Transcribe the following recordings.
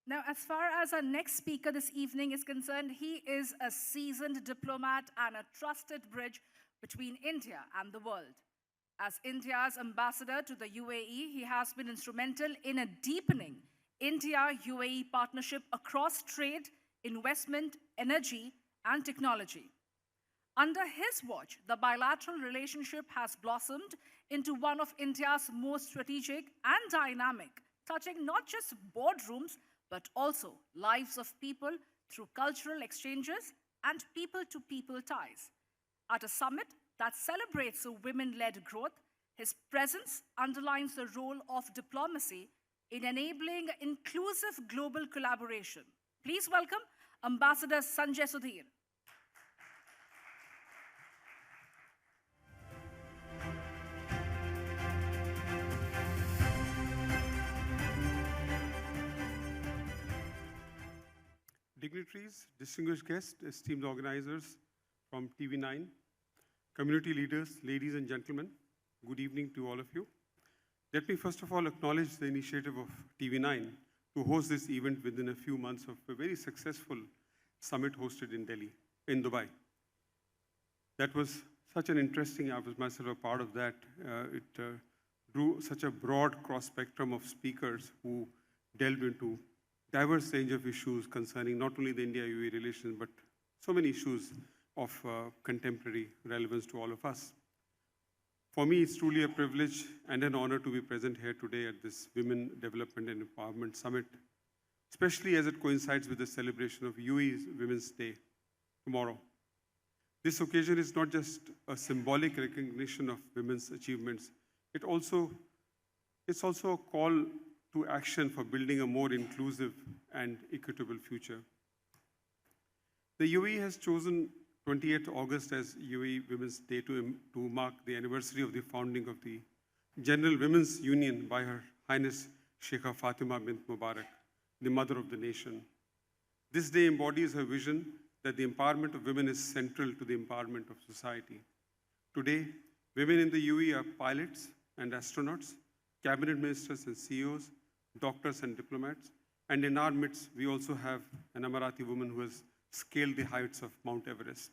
Now, as far as our next speaker this evening is concerned, he is a seasoned diplomat and a trusted bridge between India and the world. As India's ambassador to the UAE, he has been instrumental in a deepening India-UAE partnership across trade, investment, energy, and technology. Under his watch, the bilateral relationship has blossomed into one of India's most strategic and dynamic, touching not just boardrooms, but also lives of people through cultural exchanges and people-to-people ties. At a summit that celebrates a women-led growth, his presence underlines the role of diplomacy in enabling inclusive global collaboration. Please welcome Ambassador Sunjay Sudhir. Dignitaries, distinguished guests, esteemed organizers from TV9, community leaders, ladies and gentlemen, good evening to all of you. Let me first of all acknowledge the initiative of TV9 to host this event within a few months of a very successful summit hosted in Delhi, in Dubai. That was such an interesting, I was myself a part of that. It drew such a broad cross-spectrum of speakers who delved into diverse range of issues concerning not only the India-UAE relations, but so many issues of contemporary relevance to all of us. For me, it's truly a privilege and an honor to be present here today at this Women Development and Empowerment Summit, especially as it coincides with the celebration of UAE's Women's Day tomorrow. This occasion is not just a symbolic recognition of women's achievements, it's also a call to action for building a more inclusive and equitable future. The UAE has chosen 28th August as UAE Women's Day to mark the anniversary of the founding of the General Women's Union by Her Highness Sheikha Fatima bint Mubarak, the mother of the nation. This day embodies her vision that the empowerment of women is central to the empowerment of society. Today, women in the UAE are pilots and astronauts, cabinet ministers and CEOs, doctors and diplomats, and in our midst, we also have an Emirati woman who has scaled the heights of Mount Everest.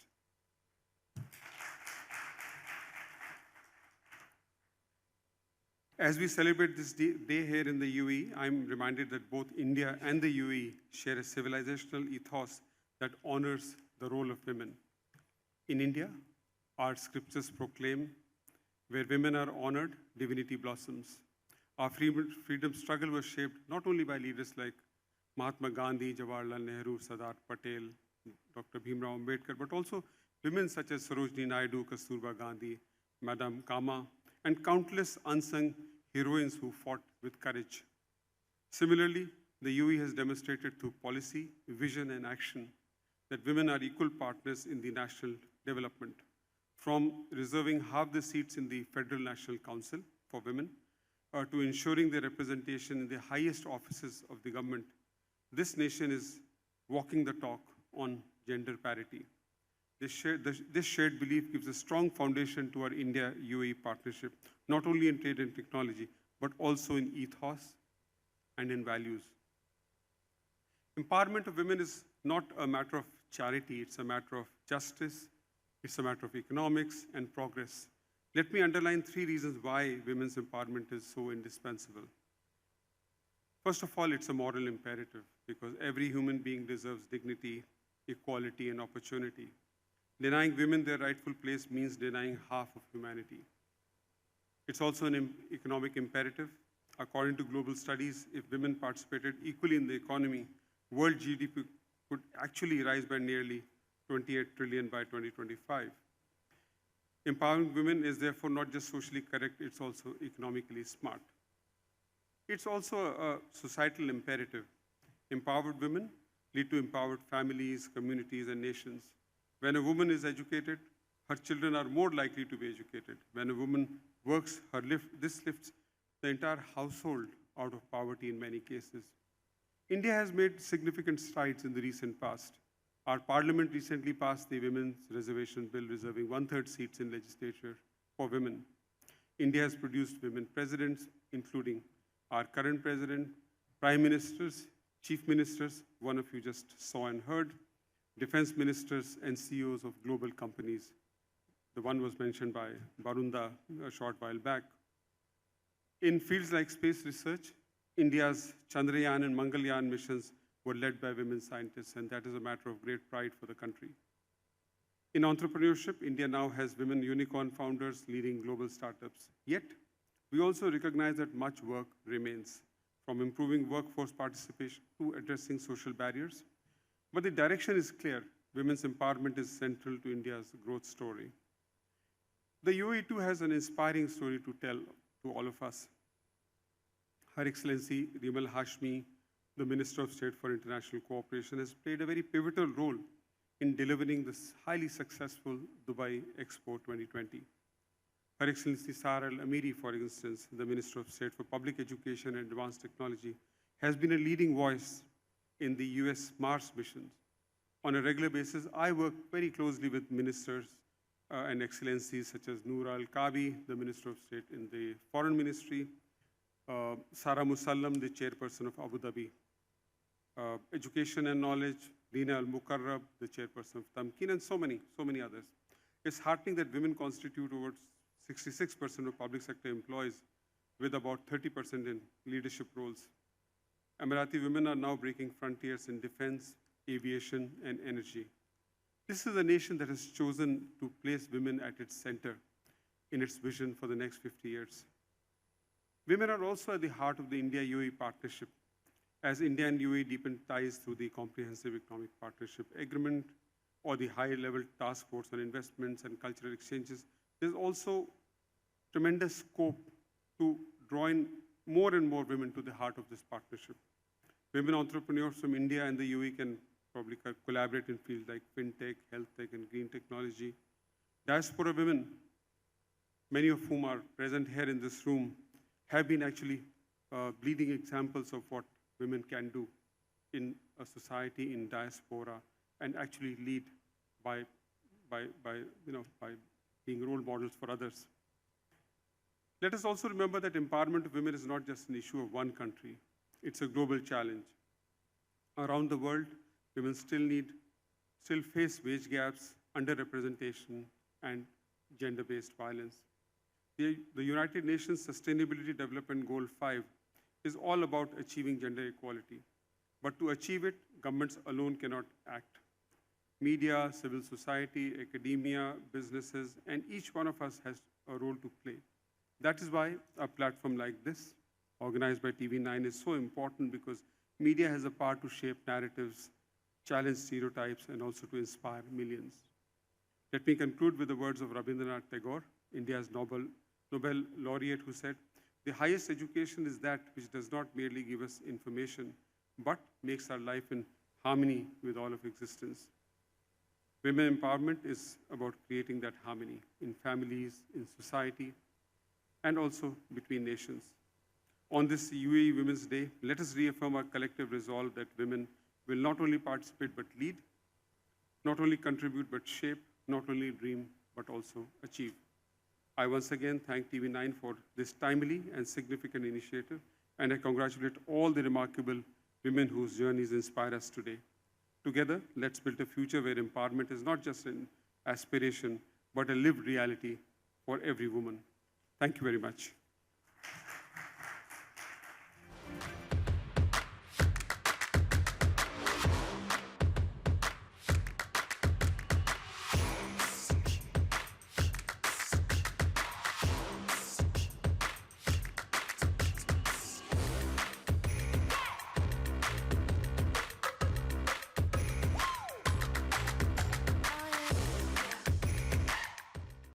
As we celebrate this day here in the UAE, I'm reminded that both India and the UAE share a civilizational ethos that honors the role of women. In India, our scriptures proclaim, where women are honored, divinity blossoms. Our freedom struggle was shaped not only by leaders like Mahatma Gandhi, Jawaharlal Nehru, Sardar Patel, Dr. Bhimrao Ambedkar, but also women such as Sarojini Naidu, Kasturba Gandhi, Madame Kama, and countless unsung heroines who fought with courage. Similarly, the UAE has demonstrated through policy, vision, and action that women are equal partners in the national development. From reserving half the seats in the Federal National Council for women, to ensuring their representation in the highest offices of the government, this nation is walking the talk on gender parity. This shared belief gives a strong foundation to our India-UAE partnership, not only in trade and technology, but also in ethos and in values. Empowerment of women is not a matter of charity, it's a matter of justice, it's a matter of economics and progress. Let me underline 3 reasons why women's empowerment is so indispensable. First of all, it's a moral imperative because every human being deserves dignity, equality, and opportunity. Denying women their rightful place means denying half of humanity. It's also an economic imperative. According to global studies, if women participated equally in the economy, world GDP could actually rise by nearly 28 trillion by 2025. Empowering women is therefore not just socially correct, it's also economically smart. It's also a societal imperative. Empowered women lead to empowered families, communities, and nations. When a woman is educated, her children are more likely to be educated. When a woman works, this lifts the entire household out of poverty in many cases. India has made significant strides in the recent past. Our parliament recently passed the Women's Reservation Bill reserving 1/3 seats in legislature for women. India has produced women presidents, including our current president, prime ministers, chief ministers, one of you just saw and heard, defense ministers and CEOs of global companies. The one was mentioned by Barunda a short while back. In fields like space research, India's Chandrayaan and Mangalyaan missions were led by women scientists, and that is a matter of great pride for the country. In entrepreneurship, India now has women unicorn founders leading global startups. Yet, we also recognize that much work remains, from improving workforce participation to addressing social barriers. But the direction is clear. Women's empowerment is central to India's growth story. The UAE too has an inspiring story to tell to all of us. Her Excellency Rimal Hashmi, the Minister of State for International Cooperation, has played a very pivotal role in delivering this highly successful Dubai Expo 2020. Her Excellency Sara Al-Amiri, for instance, the Minister of State for Public Education and Advanced Technology, has been a leading voice in the US Mars missions. On a regular basis, I work very closely with ministers and excellencies such as Noor Al-Kabi, the Minister of State in the Foreign Ministry, Sara Musallam, the chairperson of Abu Dhabi, Education and Knowledge, Dina Al-Mukarrab, the chairperson of Tamkeen, and so many others. It's heartening that women constitute over 66% of public sector employees, with about 30% in leadership roles. Emirati women are now breaking frontiers in defense, aviation, and energy. This is a nation that has chosen to place women at its center in its vision for the next 50 years. Women are also at the heart of the India-UAE partnership. As India and UAE deepen ties through the Comprehensive Economic Partnership Agreement or the high-level task force on investments and cultural exchanges, there's also tremendous scope to draw in more and more women to the heart of this partnership. Women entrepreneurs from India and the UAE can probably collaborate in fields like fintech, health tech, and green technology. Diaspora women, many of whom are present here in this room, have been actually leading examples of what women can do in a society in diaspora and actually lead by being role models for others. Let us also remember that empowerment of women is not just an issue of one country. It's a global challenge. Around the world, women still face wage gaps, underrepresentation, and gender-based violence. The United Nations Sustainability Development Goal 5 is all about achieving gender equality. But to achieve it, governments alone cannot act. Media, civil society, academia, businesses, and each one of us has a role to play. That is why a platform like this, organized by TV9, is so important, because media has a power to shape narratives, challenge stereotypes, and also to inspire millions. Let me conclude with the words of Rabindranath Tagore, India's Nobel laureate, who said, "The highest education is that which does not merely give us information, but makes our life in harmony with all of existence." Women empowerment is about creating that harmony in families, in society, and also between nations. On this UAE Women's Day, let us reaffirm our collective resolve that women will not only participate but lead, not only contribute but shape, not only dream but also achieve. I once again thank TV9 for this timely and significant initiative, and I congratulate all the remarkable women whose journeys inspire us today. Together, let's build a future where empowerment is not just an aspiration, but a lived reality for every woman. Thank you very much.